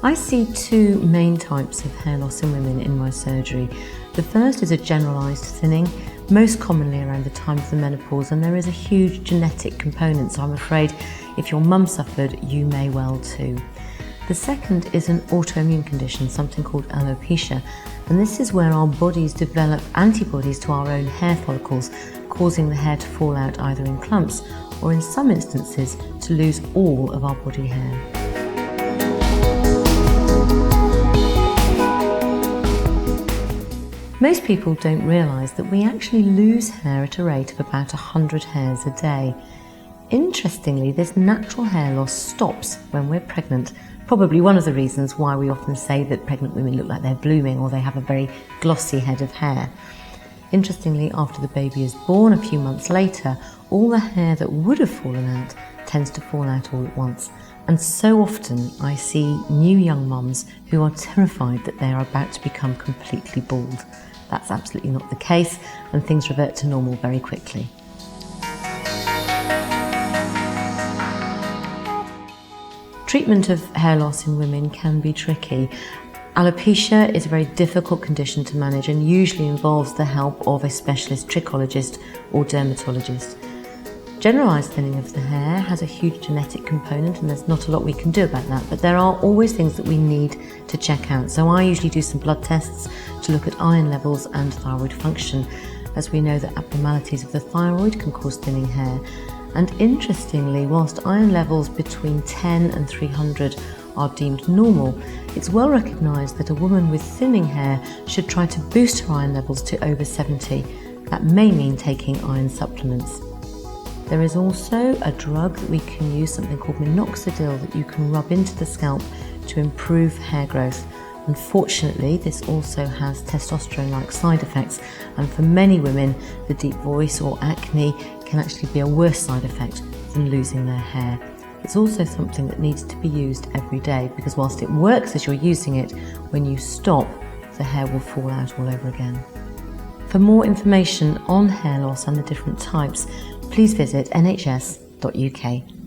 I see two main types of hair loss in women in my surgery. The first is a generalised thinning, most commonly around the time of the menopause, and there is a huge genetic component, so I'm afraid if your mum suffered, you may well too. The second is an autoimmune condition, something called alopecia, and this is where our bodies develop antibodies to our own hair follicles, causing the hair to fall out either in clumps or in some instances to lose all of our body hair. Most people don't realise that we actually lose hair at a rate of about 100 hairs a day. Interestingly, this natural hair loss stops when we're pregnant, probably one of the reasons why we often say that pregnant women look like they're blooming or they have a very glossy head of hair. Interestingly, after the baby is born a few months later, all the hair that would have fallen out tends to fall out all at once. And so often I see new young mums who are terrified that they are about to become completely bald. That's absolutely not the case, and things revert to normal very quickly. Treatment of hair loss in women can be tricky. Alopecia is a very difficult condition to manage and usually involves the help of a specialist trichologist or dermatologist. Generalised thinning of the hair has a huge genetic component and there's not a lot we can do about that, but there are always things that we need to check out. So I usually do some blood tests to look at iron levels and thyroid function, as we know that abnormalities of the thyroid can cause thinning hair. And interestingly, whilst iron levels between 10 and 300 are deemed normal, it's well recognised that a woman with thinning hair should try to boost her iron levels to over 70. That may mean taking iron supplements. There is also a drug that we can use, something called minoxidil, that you can rub into the scalp to improve hair growth. Unfortunately, this also has testosterone-like side effects, and for many women, the deep voice or acne can actually be a worse side effect than losing their hair. It's also something that needs to be used every day, because whilst it works as you're using it, when you stop, the hair will fall out all over again. For more information on hair loss and the different types, please visit nhs.uk.